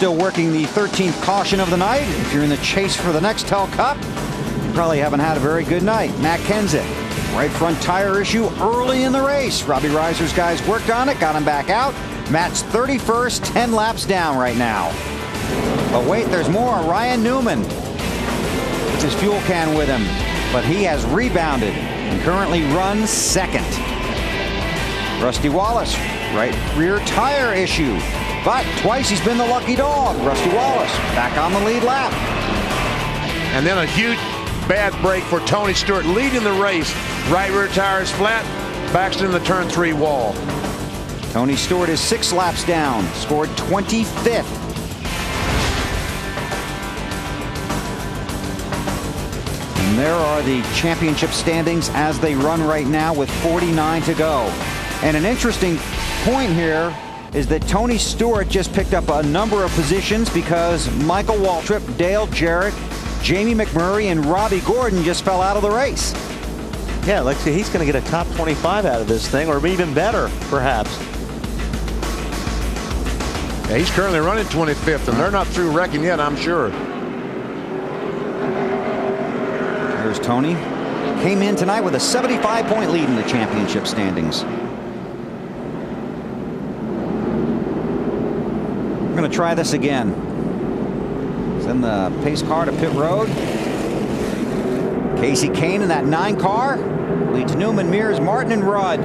still working the 13th caution of the night. If you're in the chase for the next Nextel Cup, you probably haven't had a very good night. Matt Kenseth, right front tire issue early in the race. Robbie Reiser's guys worked on it, got him back out. Matt's 31st, 10 laps down right now. But wait, there's more. Ryan Newman with his fuel can with him, but he has rebounded and currently runs second. Rusty Wallace, right rear tire issue, but twice he's been the lucky dog. Rusty Wallace back on the lead lap. And then a huge bad break for Tony Stewart leading the race. Right rear tire is flat, backs in the turn 3 wall. Tony Stewart is 6 laps down, scored 25th. And there are the championship standings as they run right now with 49 to go. And an interesting point here is that Tony Stewart just picked up a number of positions because Michael Waltrip, Dale Jarrett, Jamie McMurray, and Robbie Gordon just fell out of the race. Yeah, like he's going to get a top 25 out of this thing, or even better, perhaps. Yeah, he's currently running 25th, and they're not through wrecking yet, I'm sure. There's Tony. Came in tonight with a 75-point lead in the championship standings. We're going to try this again. Send the pace car to pit road. Casey Kane in that 9 car leads Newman, Mears, Martin, and Rudd.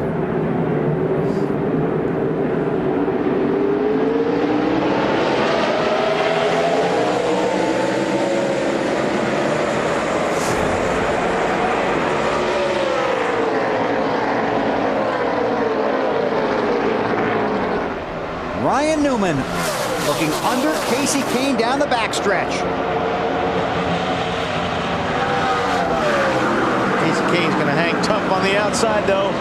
Ryan Newman looking under Casey Kane down the backstretch. Casey Kane's going to hang tough on the outside, though.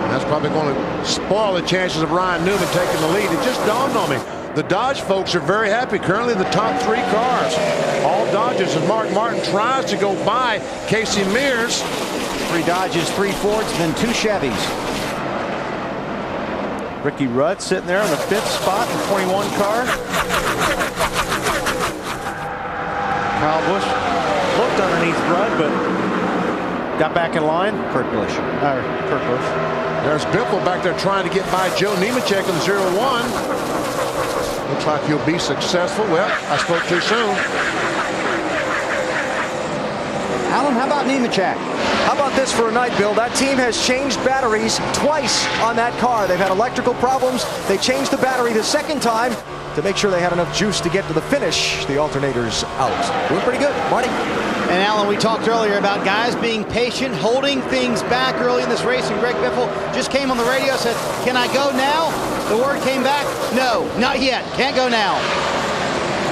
That's probably going to spoil the chances of Ryan Newman taking the lead. It just dawned on me. The Dodge folks are very happy. Currently the top 3 cars, all Dodges, and Mark Martin tries to go by Casey Mears. 3 Dodges, 3 Fords, then 2 Chevys. Ricky Rudd sitting there on the 5th spot in the 21 car. Kyle Busch looked underneath Rudd, but got back in line. Kurt Busch. Kurt Busch. There's Biffle back there trying to get by Joe Nemechek in 0-1. Looks like he'll be successful. Well, I spoke too soon. Alan, how about Nemechek? How about this for a night, Bill? That team has changed batteries twice on that car. They've had electrical problems. They changed the battery the second time to make sure they had enough juice to get to the finish. The alternator's out. Doing pretty good. Marty? And Alan, we talked earlier about guys being patient, holding things back early in this race, and Greg Biffle just came on the radio, said, "Can I go now?" The word came back, "No, not yet. Can't go now."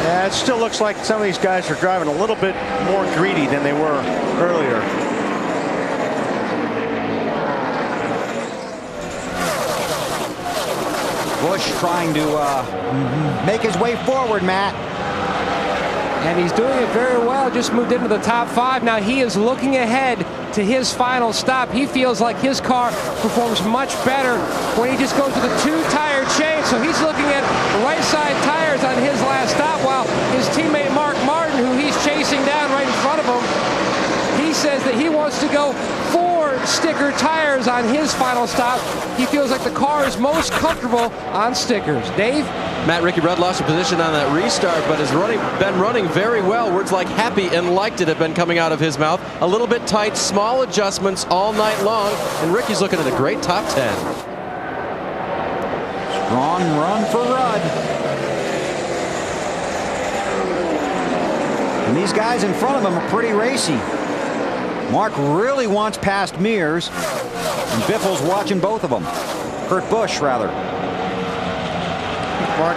Yeah, it still looks like some of these guys are driving a little bit more greedy than they were earlier. Busch trying to make his way forward, Matt. And he's doing it very well. Just moved into the top 5. Now he is looking ahead to his final stop. He feels like his car performs much better when he just goes to the 2-tire change. So he's looking at the right side tires on his last stop, while his teammate Mark Martin, who he's chasing down right in front of him, he says that he wants to go 4 sticker tires on his final stop. He feels like the car is most comfortable on stickers. Dave? Matt, Ricky Rudd lost a position on that restart, but has been running very well. Words like happy and liked it have been coming out of his mouth. A little bit tight, small adjustments all night long, and Ricky's looking at a great top 10. Strong run for Rudd. And these guys in front of him are pretty racy. Mark really wants past Mears, and Biffle's watching both of them. Kurt Busch, rather. I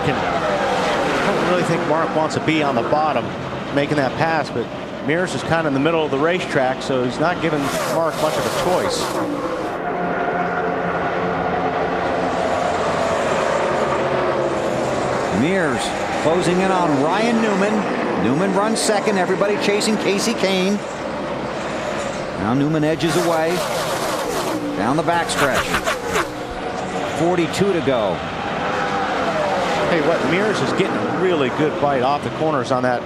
don't really think Mark wants to be on the bottom making that pass, but Mears is kind of in the middle of the racetrack, so he's not giving Mark much of a choice. Mears closing in on Ryan Newman. Newman runs second, everybody chasing Casey Kane. Now Newman edges away down the backstretch. 42 to go. Tell you what, Mears is getting a really good bite off the corners on that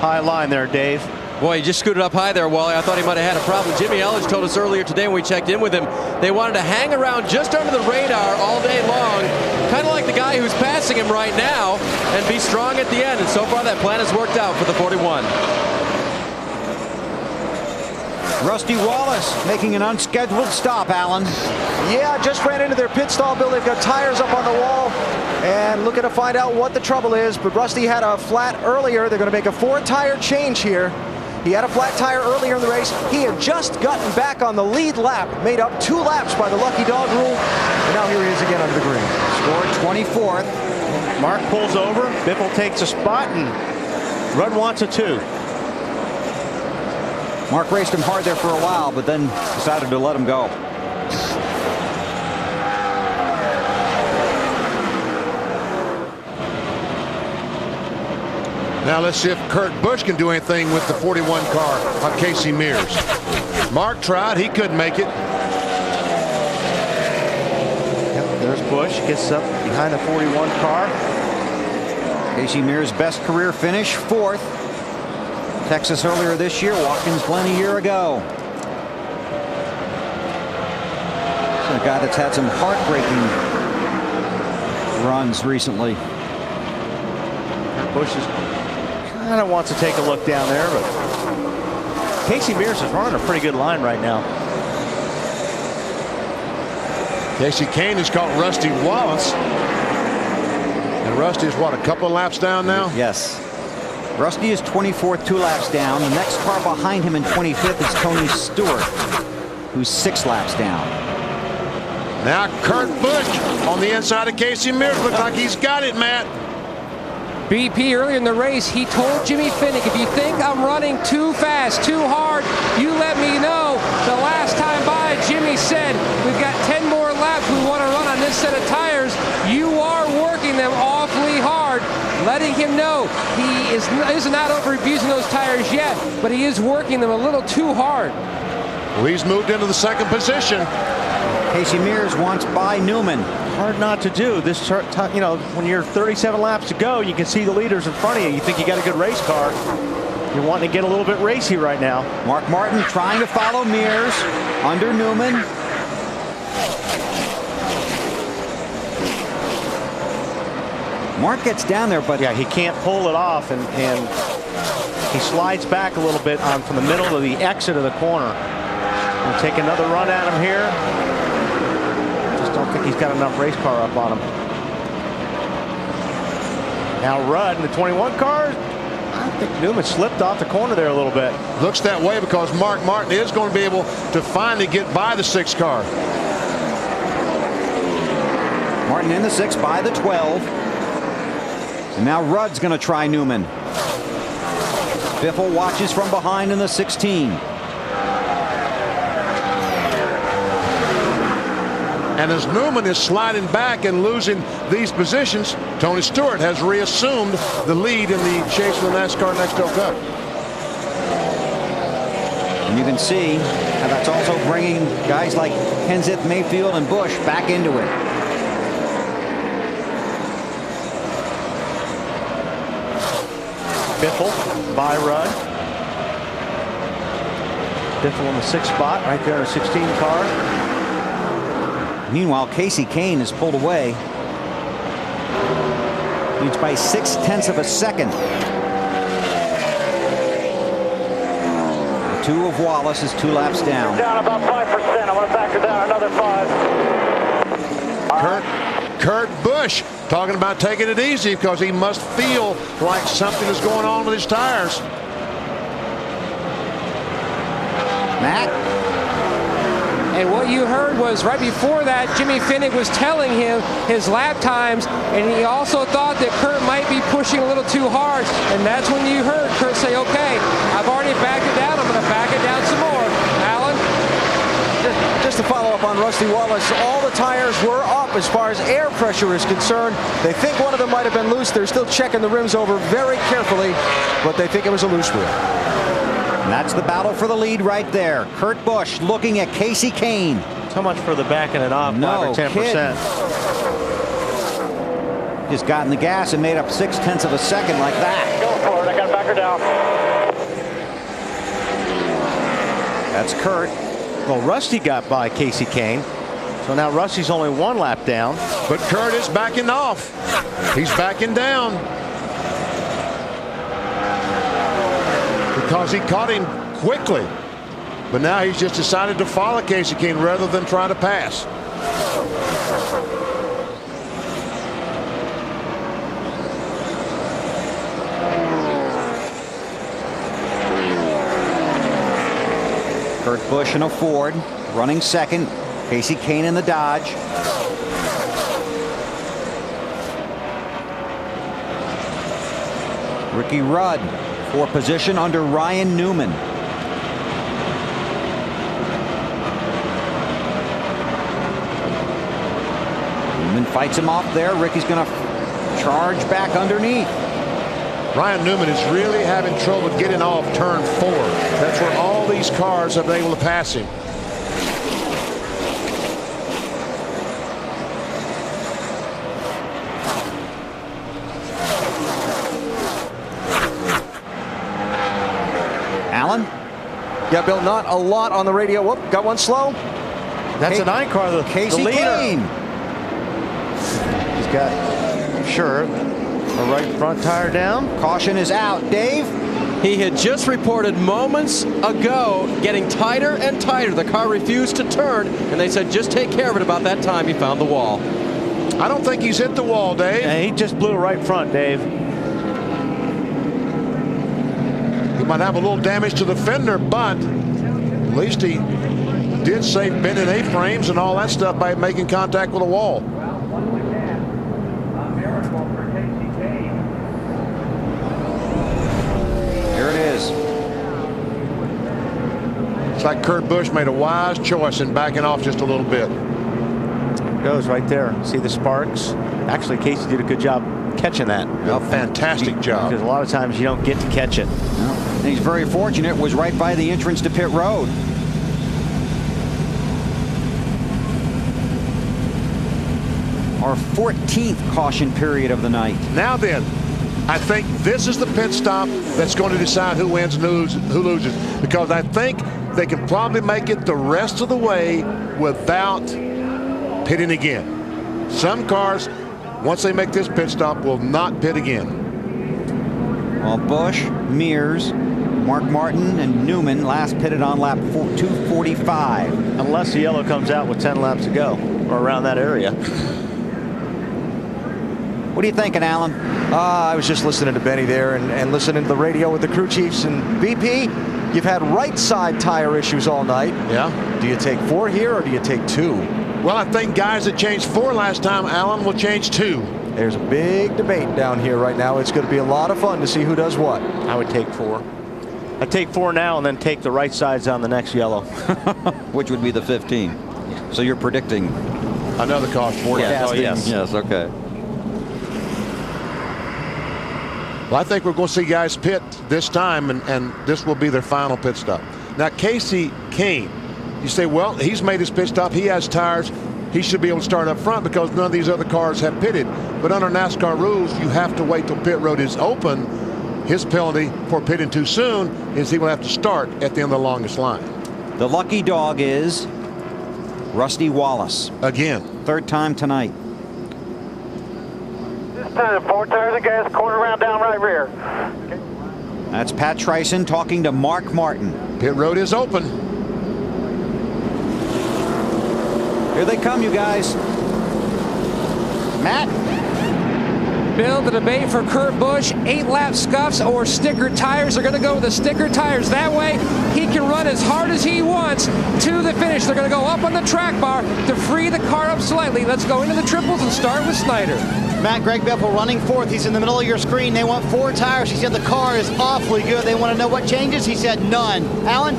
high line there, Dave. Boy, he just scooted up high there, Wally. I thought he might have had a problem. Jimmy Elledge told us earlier today when we checked in with him, they wanted to hang around just under the radar all day long, kind of like the guy who's passing him right now, and be strong at the end. And so far, that plan has worked out for the 41. Rusty Wallace making an unscheduled stop, Alan. Yeah, just ran into their pit stall, Bill. They've got tires up on the wall and looking to find out what the trouble is. But Rusty had a flat earlier. They're going to make a 4-tire change here. He had a flat tire earlier in the race. He had just gotten back on the lead lap, made up 2 laps by the lucky dog rule. And now here he is again under the green. Scored 24th. Mark pulls over. Biffle takes a spot, and Rudd wants a 2. Mark raced him hard there for a while, but then decided to let him go. Now let's see if Kurt Busch can do anything with the 41 car on Casey Mears. Mark tried. He couldn't make it. Yep, there's Busch. Gets up behind the 41 car. Casey Mears' best career finish, 4th. Texas earlier this year, Watkins Glen a year ago. So a guy that's had some heartbreaking runs recently. Busch kind of wants to take a look down there, but Casey Mears is running a pretty good line right now. Casey Kane has caught Rusty Wallace. And Rusty is what, a couple of laps down now? Yes. Rusty is 24th, 2 laps down. The next car behind him in 25th is Tony Stewart, who's 6 laps down. Now Kurt Busch on the inside of Casey Mears. Looks like he's got it, Matt. BP earlier in the race, he told Jimmy Finnick, if you think I'm running too fast, too hard, you let me know. The last time by, Jimmy said, we've got 10 more laps we want to run on this set of tires. You are working them awfully hard, letting him know he is not over abusing those tires yet, but he is working them a little too hard. Well, he's moved into the 2nd position. Casey Mears wants by Newman. Hard not to do. This, you know, when you're 37 laps to go, you can see the leaders in front of you. You think you got a good race car. You're wanting to get a little bit racy right now. Mark Martin trying to follow Mears under Newman. Mark gets down there, but yeah, he can't pull it off, and he slides back a little bit on from the middle of the exit of the corner. We'll take another run at him here. Just don't think he's got enough race car up on him. Now Rudd in the 21 car. I think Newman slipped off the corner there a little bit. Looks that way because Mark Martin is going to be able to finally get by the 6 car. Martin in the 6 by the 12. And now Rudd's going to try Newman. Biffle watches from behind in the 16. And as Newman is sliding back and losing these positions, Tony Stewart has reassumed the lead in the chase for the NASCAR Nextel Cup. And you can see how that's also bringing guys like Kenseth, Mayfield, and Busch back into it. Biffle by Rudd. Biffle in the 6th spot right there in the 16 car. Meanwhile, Casey Kane has pulled away. Leads by 0.6 of a second. The 2 of Wallace is 2 laps down. Down about 5%. I'm going to factor down another 5. Kurt Busch talking about taking it easy because he must feel like something is going on with his tires. Matt? And what you heard was right before that, Jimmy Finnick was telling him his lap times, and he also thought that Kurt might be pushing a little too hard. And that's when you heard Kurt say, okay, I've already backed it down. I'm going to back it down some more. Alan? Just to follow up on Rusty Wallace, all the tires were up as far as air pressure is concerned. They think one of them might have been loose. They're still checking the rims over very carefully, but they think it was a loose wheel. And that's the battle for the lead right there. Kurt Busch looking at Casey Kane. So much for the backing it off, 5 or 10%. Just got in the gas and made up 0.6 of a second like that. Go for it. I got to back her down. That's Kurt. Well, Rusty got by Casey Kane. So now Rusty's only 1 lap down. But Kurt is backing off. He's backing down. Because he caught him quickly. But now he's just decided to follow Casey Kane rather than try to pass. Kurt Busch in a Ford, running second. Casey Kane in the Dodge. Ricky Rudd for position under Ryan Newman. Newman fights him off there. Ricky's going to charge back underneath. Ryan Newman is really having trouble getting off turn 4. That's where all these cars have been able to pass him. Allen? Yeah, Bill, not a lot on the radio. Whoop, got one slow. That's a 9 car, the Casey leader. Kane. He's got, I'm sure, a right front tire down. Caution is out. Dave? He had just reported moments ago getting tighter and tighter. The car refused to turn, and they said just take care of it. About that time, he found the wall. I don't think he's hit the wall, Dave. And he just blew right front, Dave. He might have a little damage to the fender, but at least he did save bending A-frames and all that stuff by making contact with a wall. Here it is. It's like Kurt Busch made a wise choice in backing off just a little bit. Goes right there. See the sparks? Actually, Casey did a good job catching that. A fantastic job. Because a lot of times you don't get to catch it. No. And he's very fortunate. Was right by the entrance to pit road. Our 14th caution period of the night. Now then, I think this is the pit stop that's going to decide who wins and who loses. Because I think they can probably make it the rest of the way without pitting again. Some cars, once they make this pit stop, will not pit again. Well, Busch, Mears, Mark Martin, and Newman last pitted on lap 245. Unless the yellow comes out with 10 laps to go, or around that area. What are you thinking, Alan? I was just listening to Benny there and listening to the radio with the crew chiefs. And BP, you've had right side tire issues all night. Yeah. Do you take 4 here or do you take 2? Well, I think guys that changed 4 last time, Alan, will change 2. There's a big debate down here right now. It's going to be a lot of fun to see who does what. I would take 4. I'd take 4 now and then take the right sides on the next yellow. Which would be the 15. So you're predicting Another caution. Yes. Oh, yes. Yes, okay. Well, I think we're going to see guys pit this time, and this will be their final pit stop. Now, Casey Kane, you say, well, he's made his pit stop. He has tires. He should be able to start up front because none of these other cars have pitted. But under NASCAR rules, you have to wait till pit road is open. His penalty for pitting too soon is he will have to start at the end of the longest line. The lucky dog is Rusty Wallace. Again. 3rd time tonight. This time, 4 tires of gas, quarter round down right rear. That's Pat Trison talking to Mark Martin. Pit road is open. Here they come, you guys. Matt? Bill, the debate for Kurt Busch, 8-lap scuffs or sticker tires. They're going to go with the sticker tires. That way, he can run as hard as he wants to the finish. They're going to go up on the track bar to free the car up slightly. Let's go into the triples and start with Snyder. Matt, Greg Biffle running 4th. He's in the middle of your screen. They want 4 tires. He said the car is awfully good. They want to know what changes. He said none. Alan?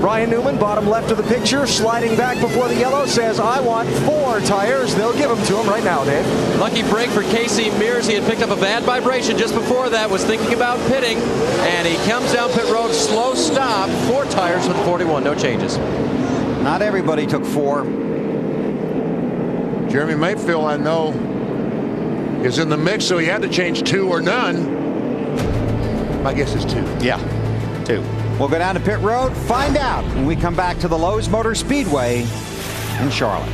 Ryan Newman, bottom left of the picture, sliding back before the yellow, says, I want 4 tires. They'll give them to him right now, Dave. Lucky break for Casey Mears. He had picked up a bad vibration just before that, was thinking about pitting, and he comes down pit road, slow stop, 4 tires with 41, no changes. Not everybody took 4. Jeremy Mayfield, I know, is in the mix, so he had to change 2 or none. My guess is 2. Yeah, 2. We'll go down to pit road, find out when we come back to the Lowe's Motor Speedway in Charlotte.